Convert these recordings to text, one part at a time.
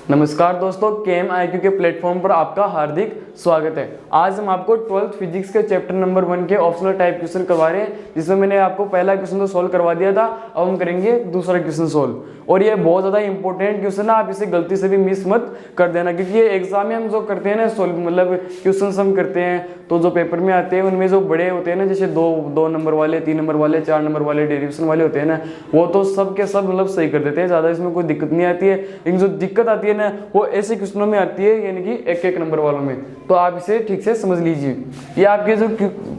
नमस्कार दोस्तों, KM IQ के प्लेटफॉर्म पर आपका हार्दिक स्वागत है। आज हम आपको 12th फिजिक्स के चैप्टर नंबर 1 के ऑप्शनल टाइप क्वेश्चन करवा रहे हैं, जिसमें मैंने आपको पहला क्वेश्चन तो सोल्व करवा दिया था। अब हम करेंगे दूसरा क्वेश्चन सोल्व, और ये बहुत ज़्यादा इंपॉर्टेंट क्वेश्चन है। आप इसे गलती से भी मिस मत कर देना, क्योंकि ये एग्जाम में हम जो करते हैं ना सोल्व, मतलब क्वेश्चन हम करते हैं तो जो पेपर में आते हैं उनमें जो बड़े होते हैं ना, जैसे दो नंबर वाले, 3 नंबर वाले, 4 नंबर वाले, डेरिवेशन वाले होते हैं ना, वो तो सब के सब मतलब सही कर देते हैं, ज़्यादा इसमें कोई दिक्कत नहीं आती है। लेकिन जो दिक्कत आती है ना, वो ऐसे क्वेश्चनों में आती है, यानी कि एक नंबर वालों में। तो आप इसे ठीक से समझ लीजिए। ये आपके जो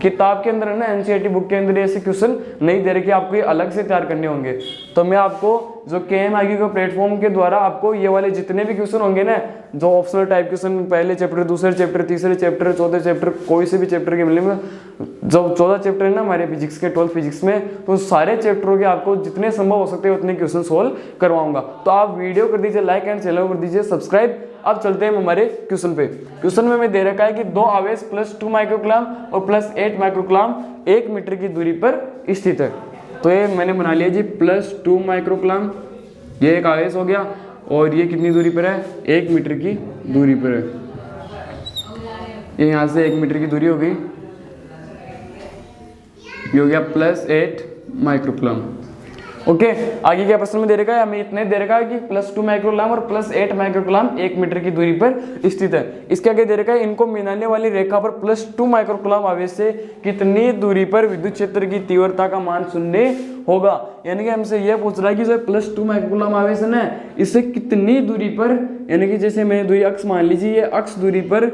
किताब के अंदर है ना, एनसीईआरटी बुक के अंदर ऐसे क्वेश्चन नहीं दे रहे कि आपको ये अलग से तैयार करने होंगे। तो मैं आपको जो केएम आईक्यू के प्लेटफॉर्म के द्वारा आपको ये वाले जितने भी क्वेश्चन होंगे ना, जो ऑप्शनल टाइप क्वेश्चन, पहले चैप्टर, दूसरे चैप्टर, तीसरे चैप्टर, चौथे चैप्टर, कोई से भी चैप्टर के मिलने में, जो 14 चैप्टर है ना हमारे फिजिक्स के, 12th फिजिक्स में, तो सारे चैप्टरों के आपको जितने संभव हो सकते हैं उतने क्वेश्चन सोल्व करवाऊंगा। तो आप वीडियो कर दीजिए लाइक एंड चैनल कर दीजिए सब्सक्राइब। अब चलते हैं हमारे क्वेश्चन पे। क्वेश्चन में मैं दे रखा है कि दो आवेश +2 माइक्रोकूलम और +8 माइक्रोकूलम 1 मीटर की दूरी पर स्थित है। तो ये मैंने बना लिया जी, +2 माइक्रोकूलम, ये एक आवेश हो गया, और ये कितनी दूरी पर है? 1 मीटर की दूरी पर है। ये यहाँ से 1 मीटर की दूरी हो गई, ये हो गया +8 माइक्रोकूलम। ओके, आगे क्या प्रश्न में दे रखा है? हमें इतने दे रखा है कि +2 माइक्रोकूलम और +8 माइक्रोकूलम 1 मीटर की दूरी पर स्थित है। इसके आगे दे रखा है, इनको मिलाने वाली रेखा पर +2 माइक्रोकूलम आवेश से कितनी दूरी पर विद्युत क्षेत्र की तीव्रता का मान शून्य होगा। यानी कि हमसे यह पूछ रहा है कि जो +2 माइक्रोकूलम आवेश है ना, इससे कितनी दूरी पर, यानी कि जैसे मैं दूरी अक्ष मान लीजिए, ये अक्ष दूरी पर,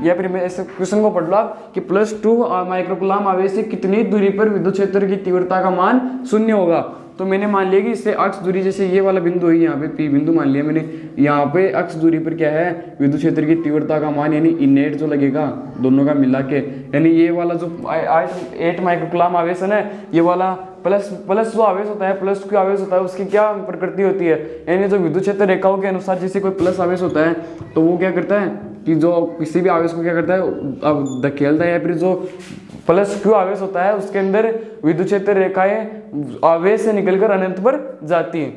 या फिर मैं ऐसे क्वेश्चन को पढ़ लो आप कि +2 माइक्रोकूलम आवेश से कितनी दूरी पर विद्युत क्षेत्र की तीव्रता का मान शून्य होगा। तो मैंने मान लिया कि इससे अक्ष दूरी, जैसे ये वाला बिंदु है, यहाँ पे P बिंदु मान लिया मैंने, यहाँ पे अक्ष दूरी पर क्या है, विद्युत क्षेत्र की तीव्रता का मान, यानी इनेट जो लगेगा दोनों का मिला के, यानी ये वाला जो 8 माइक्रोकूलम आवेश है ना, ये वाला प्लस जो आवेश होता है, +Q आवेश होता है, उसकी क्या प्रकृति होती है, यानी जो विद्युत क्षेत्र रेखाओं के अनुसार जैसे कोई प्लस आवेश होता है तो वो क्या करता है कि जो किसी भी आवेश को क्या करता है, अब धकेलता है, या फिर जो +Q आवेश होता है उसके अंदर विद्युत क्षेत्र रेखाएं आवेश से निकलकर अनंत पर जाती हैं।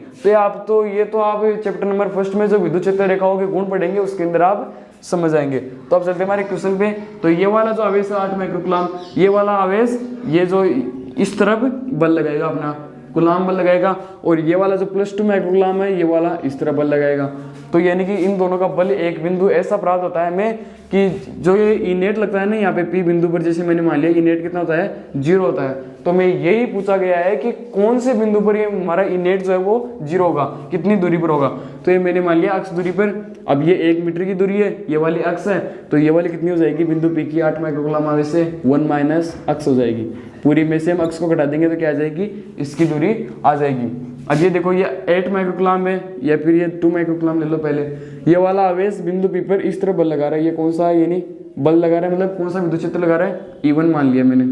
तो ये तो आप चैप्टर नंबर 1 में जो विद्युत क्षेत्र रेखाओं के गुण पढ़ेंगे उसके अंदर आप समझ आएंगे। तो अब चलते हैं हमारे क्वेश्चन पे। तो ये वाला जो आवेश है 8 माइक्रोकूलम, ये वाला आवेश, ये जो इस तरफ बल लगाएगा, अपना कूलम बल लगाएगा, और ये वाला जो +2 माइक्रोकूलम है, ये वाला इस तरफ बल लगाएगा। तो यानी कि इन दोनों का बल एक बिंदु ऐसा प्राप्त होता है हमें कि जो ये इनेट लगता है ना, यहाँ पे P बिंदु पर, जैसे मैंने मान लिया इनेट कितना होता है, 0 होता है। तो मैं यही पूछा गया है कि कौन से बिंदु पर ये हमारा इनेट जो है वो 0 होगा, कितनी दूरी पर होगा। तो ये मैंने मान लिया अक्ष दूरी पर। अब ये 1 मीटर की दूरी है, ये वाली अक्ष है, तो ये वाली कितनी हो जाएगी बिंदु P की 8 माइक्रोकूलम आवेश से 1 माइनस अक्ष हो जाएगी। पूरी में से हम अक्ष को घटा देंगे तो क्या आ जाएगी, इसकी दूरी आ जाएगी। अब ये देखो, ये 8 माइक्रोकूलम है, या फिर ये 2 माइक्रोकूलम ले लो पहले। ये वाला आवेश बिंदु P पर इस तरफ बल लगा रहा है, ये कौन सा है, यानी बल लगा रहा है, मतलब कौन सा विद्युत क्षेत्र लगा रहा है, E1 मान लिया मैंने।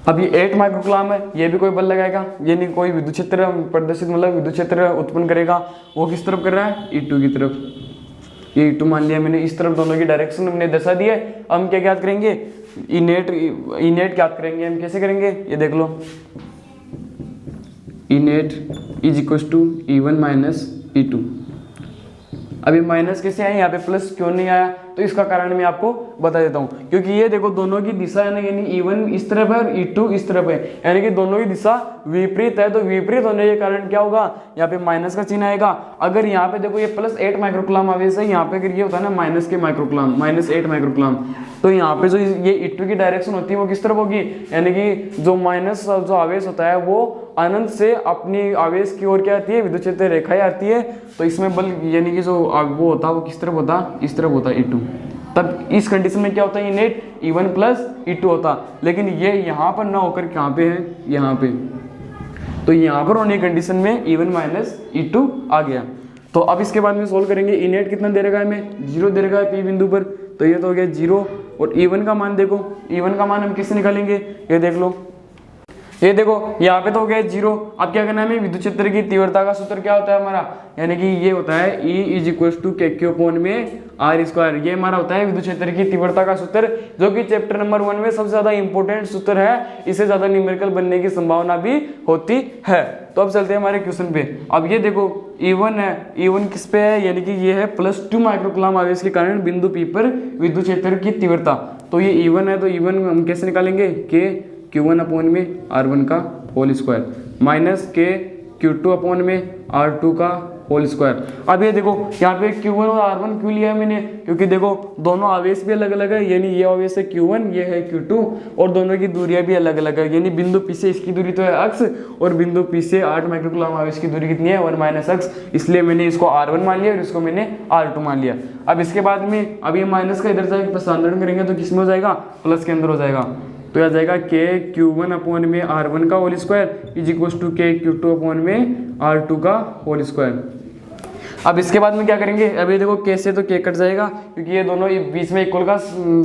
अब ये 8 माइक्रोकूलम है, ये भी कोई बल लगाएगा, यानी कोई विद्युत क्षेत्र प्रदर्शित, मतलब विद्युत क्षेत्र उत्पन्न करेगा। वो किस तरफ कर रहा है, E2 की तरफ। ये E2 मान लिया मैंने, इस तरफ दोनों की डायरेक्शन हमने दर्शा दी है। अब हम क्या ज्ञात करेंगे, इनेट ज्ञात करेंगे। हम कैसे करेंगे, ये देख लो, इनेट = E1 माइनस E2। अभी माइनस कैसे आया, यहाँ पे प्लस क्यों नहीं आया, तो इसका कारण मैं आपको बता देता हूँ। क्योंकि ये देखो दोनों की दिशा है ना, यानी E1 इस तरफ है और E2 इस तरफ है, यानी कि दोनों की दिशा विपरीत है। तो विपरीत होने के कारण क्या होगा, यहाँ पे माइनस का चिन्ह आएगा। अगर यहाँ पे देखो ये +8 माइक्रोकूलम आवेश है, यहाँ पे अगर ये होता है ना -8 माइक्रोकूलम, तो यहाँ पे जो ये E2 की डायरेक्शन होती है वो किस तरफ होगी, यानी कि जो माइनस जो आवेश होता है वो अनंत से अपनी आवेश की ओर क्या आती है, विद्युत क्षेत्र रेखाएं आती है। तो इसमें बल, यानी कि जो वो होता है वो किस तरफ होता, इस तरफ होता है E2। तब इस कंडीशन में क्या होता है, इनेट E1 + E2 होता। लेकिन ये यहाँ पर ना होकर कहाँ पे है, यहाँ पे, तो यहाँ पर होने की कंडीशन में E1 माइनस E2 आ गया। तो अब इसके बाद में सोल्व करेंगे। इनेट कितना दे रखा है हमें, 0 दे रखा है P बिंदु पर, तो ये तो हो गया 0। और E1 का मान देखो, E1 का मान हम किससे निकालेंगे, ये देख लो, ये देखो यहाँ पे तो हो गया 0। अब क्या करना है, हमें विद्युत क्षेत्र की तीव्रता का सूत्र क्या होता है हमारा, यानी कि ये होता है E = KQ/R²। ये हमारा होता है विद्युत क्षेत्र की तीव्रता का सूत्र, जो कि चैप्टर नंबर 1 में सबसे ज्यादा इंपॉर्टेंट सूत्र है। इससे ज्यादा न्यूमेरिकल बनने की संभावना भी होती है। तो अब चलते हैं हमारे क्वेश्चन पे। अब ये देखो E1 है, E1 किस पे है, यानी कि ये है +2 माइक्रोकूलम आवेश के कारण बिंदु P पर विद्युत क्षेत्र की तीव्रता। तो ये E1 है, तो E1 हम कैसे निकालेंगे, K Q1 अपॉन में R1 का whole square minus K Q2 upon में R2 का होल स्क्वायर। अब ये देखो यहाँ पे Q1 और R1 क्यों लिया है मैंने, क्योंकि देखो दोनों आवेश भी अलग अलग है, यानी ये आवेश है Q1, ये है Q2, और दोनों की दूरियां भी अलग अलग है, यानी बिंदु P से इसकी दूरी तो है अक्स, और बिंदु P से 8 माइक्रोकूलम आवेश की दूरी कितनी है, 1 माइनस अक्स, इसलिए मैंने इसको R1 मान लिया और इसको मैंने R2 मान लिया। अब इसके बाद में अब ये माइनस का इधर से प्रस्थानांतरण करेंगे तो किस में हो जाएगा, प्लस के अंदर हो जाएगा, तो यह जाएगा K Q1 अपॉन में R1 का whole square is equal to K Q2 upon में R2 का होल स्क्वायर। अब इसके बाद में क्या करेंगे, अभी देखो K से तो K कट जाएगा क्योंकि ये दोनों बीच में इक्वल का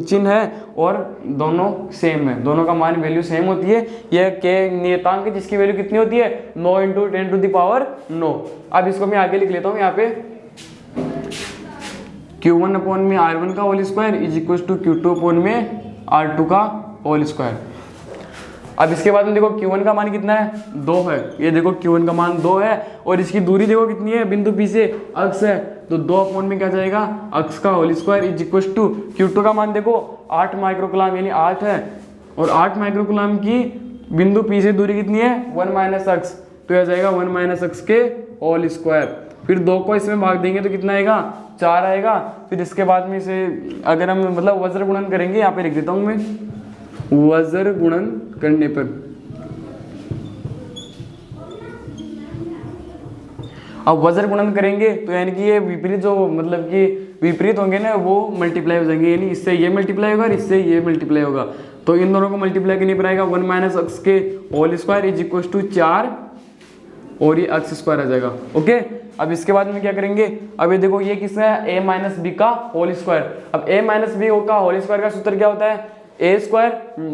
चिन्ह है और दोनों सेम है, दोनों का मान वैल्यू सेम होती है। यह K नियतांक जिसकी वैल्यू कितनी होती है, 9 × 10⁹ 9। अब इसको मैं आगे लिख लेता हूँ यहाँ पे, Q1 अपॉन में R1 का whole square is equal to Q2 upon में R2 का होल स्क्वायर। अब इसके बाद में देखो Q1 का मान कितना है, 2 है, ये देखो Q1 का मान 2 है और इसकी दूरी देखो कितनी है, बिंदु P से अक्स है, तो 2 अपॉन में क्या जाएगा, अक्स का whole square is equal to Q2 का मान देखो 8 माइक्रोकूलम यानी 8 है, और 8 माइक्रोकूलम की बिंदु P से दूरी कितनी है, 1 माइनस अक्स, तो यह जाएगा 1 माइनस अक्स के होल स्क्वायर। फिर 2 को इसमें भाग देंगे तो कितना आएगा, 4 आएगा। फिर इसके बाद में इसे अगर हम मतलब वज्र गुणन करेंगे, यहाँ पे लिख देता हूँ मैं, वज्र गुणन करने पर, अब वज्र गुणन करेंगे तो यानी कि ये विपरीत जो मतलब कि विपरीत होंगे ना वो मल्टीप्लाई हो जाएंगे, यानी इससे ये मल्टीप्लाई होगा और इससे ये मल्टीप्लाई होगा, तो इन दोनों को मल्टीप्लाई करने पर आएगा 1 माइनस अक्स के whole square is equal to 4 और ये अक्स स्क्वायर आ जाएगा। ओके, अब इसके बाद में क्या करेंगे, अब ये देखो ये किसका है, a माइनस बी का होल स्क्वायर। अब a माइनस बी का होल स्क्वायर का सूत्र क्या होता है, a square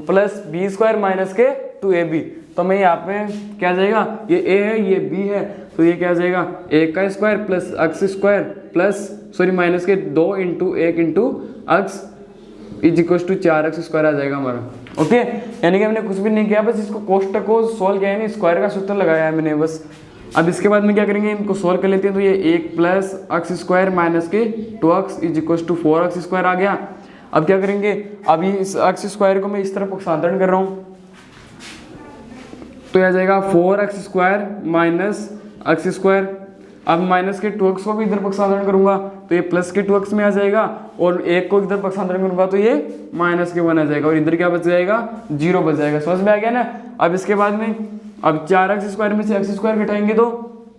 plus b square minus के 2ab। तो मैं यहाँ पे क्या आ जाएगा, ये a है ये b है, तो ये क्या आ जाएगा, a का square plus x square plus sorry minus के 2 × 1 × x is equal to 4x square आ जाएगा हमारा। ओके, यानी कि हमने कुछ भी नहीं किया, बस इसको कोष्टक को सोल्व किया है, स्क्वायर का सूत्र लगाया है मैंने बस। अब इसके बाद में क्या करेंगे, इनको सोल्व कर लेते हैं, तो ये 1 प्लस अक्स स्क्वायर माइनस के 2x is equal to 4x square आ गया। अब क्या करेंगे, अभी इस अक्स स्क्वायर को मैं इस तरफ स्थानांतरण कर रहा हूँ, तो यह जाएगा 4x स्क्वायर माइनस अक्स स्क्वायर। अब माइनस के 2x को भी इधर पक्षांतरण करूंगा तो ये प्लस के 2x में आ जाएगा, और 1 को इधर पक्षांतरण करूंगा तो ये माइनस के 1 आ जाएगा, और इधर क्या बच जाएगा, 0 बच जाएगा। समझ में आ गया ना। अब इसके बाद में अब 4x स्क्वायर में से x स्क्वायर घटाएंगे तो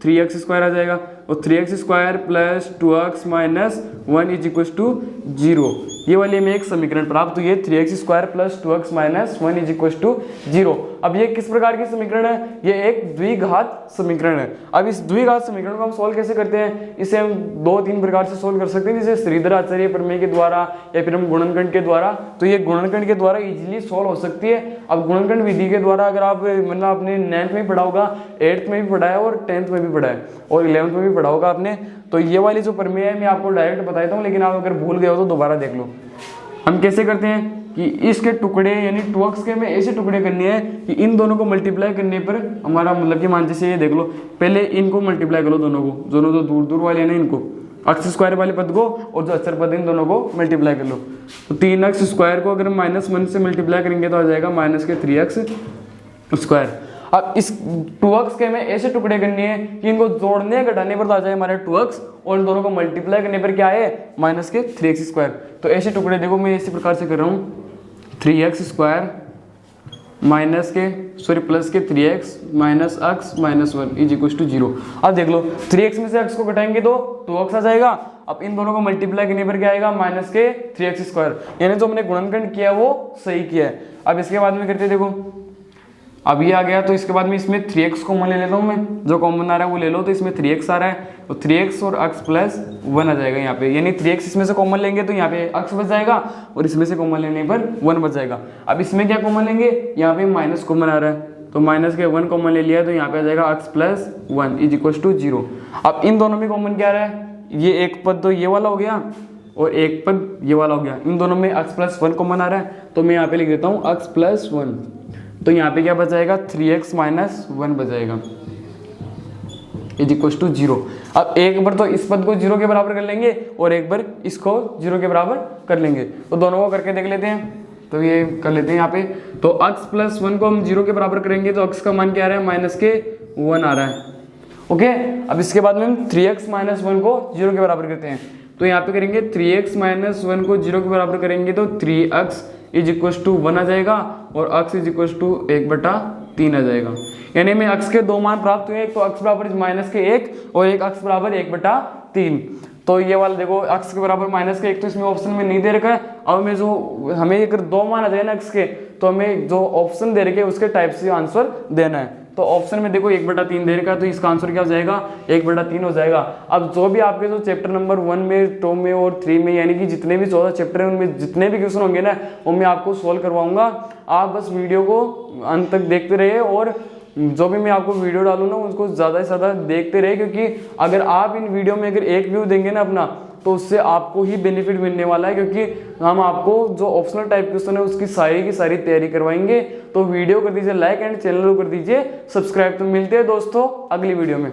3x स्क्वायर आ जाएगा, और 3x square plus 2x minus 1 is equal to 0। ये वाले में एक समीकरण प्राप्त हुई है, 3x square plus 2x minus 1 is equal to 0। अब ये किस प्रकार की समीकरण है, ये एक द्विघात समीकरण है। अब इस द्विघात समीकरण को हम सोल्व कैसे करते हैं, इसे हम 2-3 प्रकार से सोल्व कर सकते हैं, जैसे श्रीधर आचार्य प्रमेय के द्वारा या फिर हम गुणनखंड के द्वारा। तो ये गुणनखंड के द्वारा इजीली सोल्व हो सकती है। अब गुणनखंड विधि के द्वारा अगर आप मतलब आपने 9th में पढ़ा होगा, 8th में भी पढ़ा है और 10th में भी पढ़ा है और 11th में भी पढ़ा होगा आपने, तो ये वाली जो प्रमेय है मैं आपको डायरेक्ट बताता हूँ, लेकिन आप अगर भूल गए हो तो दोबारा देख लो। हम कैसे करते हैं कि इसके टुकड़े यानी 2x के में ऐसे टुकड़े करने हैं कि इन दोनों को मल्टीप्लाई करने पर हमारा मतलब कि मान जैसे ये देख लो, पहले इनको मल्टीप्लाई करो दोनों को, दोनों तो दूर दूर वाले हैं ना, इनको अक्स स्क्वायर वाले पद को और जो अचर पद इन दोनों को मल्टीप्लाई कर लो। तो 3x स्क्वायर को अगर -1 से मल्टीप्लाई करेंगे तो आ जाएगा माइनस के 3x स्क्वायर। अब इस 2x के में ऐसे टुकड़े करने हैं कि इनको जोड़ने या घटाने पर तो आ जाए हमारे 2x, और इन दोनों को मल्टीप्लाई करने पर क्या है, माइनस के 3x स्क्वायर। तो ऐसे टुकड़े देखो मैं इसी प्रकार से कर रहा हूँ, 3x स्क्वायर माइनस के सॉरी प्लस के 3x minus x minus 1 is equal to 0। अब देख लो 3x में से x को घटाएंगे तो 2x आ जाएगा। अब इन दोनों को मल्टीप्लाई करने पर क्या आएगा, माइनस के 3x स्क्वायर, यानी जो हमने गुणनखंड किया वो सही किया है। अब इसके बाद में करते देखो, अब ये आ गया तो इसके बाद में इसमें 3x कॉमन ले लेता हूँ मैं, जो कॉमन आ रहा है वो ले लो, तो इसमें 3x आ रहा है, तो 3x और x प्लस 1 आ जाएगा यहाँ पे, यानी 3x इसमें से कॉमन लेंगे तो यहाँ पे x बच जाएगा और इसमें से कॉमन लेने पर 1 बच जाएगा। अब इसमें क्या कॉमन लेंगे, यहाँ पे माइनस कॉमन आ रहा है, तो माइनस के 1 कॉमन ले लिया तो यहाँ पे आ जाएगा x plus 1 is equal to 0। अब इन दोनों में कॉमन क्या आ रहा है, ये एक पद तो ये वाला हो गया और एक पद ये वाला हो गया, इन दोनों में x प्लस 1 कॉमन आ रहा है, तो मैं यहाँ पे लिख देता हूँ x प्लस 1। तो यहाँ पे क्या बच जाएगा, 3x माइनस 1 बच जाएगा। Is equal to 0। अब एक बार तो इस पद को 0 के बराबर कर लेंगे और एक बार इसको 0 के बराबर कर लेंगे, तो दोनों को करके देख लेते हैं। तो ये कर लेते हैं यहाँ पे, तो x प्लस 1 को हम 0 के बराबर करेंगे तो x का मान क्या आ रहा है, माइनस के 1 आ रहा है। ओके, अब इसके बाद में हम 3x माइनस 1 को 0 के बराबर करते हैं, तो यहाँ पे करेंगे 3x माइनस 1 को 0 के बराबर करेंगे तो 3x इज इक्वल टू 1 आ जाएगा और x इज इक्वल टू 1/3 आ जाएगा। यानी हमें x के दो मान प्राप्त हुए, एक तो x बराबर माइनस के 1 और एक x बराबर 1/3। तो ये वाला देखो x के बराबर माइनस के 1 तो इसमें ऑप्शन में नहीं दे रखा है। अब हमें जो हमें अगर दो मान आ जाए ना x के, तो हमें जो ऑप्शन दे रखे है उसके टाइप से आंसर देना है। तो ऑप्शन में देखो 1/3 दे रखा है, तो इसका आंसर क्या हो जाएगा, 1/3 हो जाएगा। अब जो भी आपके जो चैप्टर नंबर 1 में, 2 में और 3 में, यानी कि जितने भी 14 चैप्टर हैं उनमें जितने भी क्वेश्चन होंगे ना वो मैं आपको सोल्व करवाऊंगा। आप बस वीडियो को अंत तक देखते रहिए और जो भी मैं आपको वीडियो डालूँ ना उसको ज़्यादा से ज़्यादा देखते रहे, क्योंकि अगर आप इन वीडियो में अगर एक व्यू देंगे ना अपना, तो उससे आपको ही बेनिफिट मिलने वाला है, क्योंकि हम आपको जो ऑप्शनल टाइप क्वेश्चन है उसकी सारी की सारी तैयारी करवाएंगे। तो वीडियो कर दीजिए लाइक एंड चैनल को कर दीजिए सब्सक्राइब। तो मिलते हैं दोस्तों अगली वीडियो में।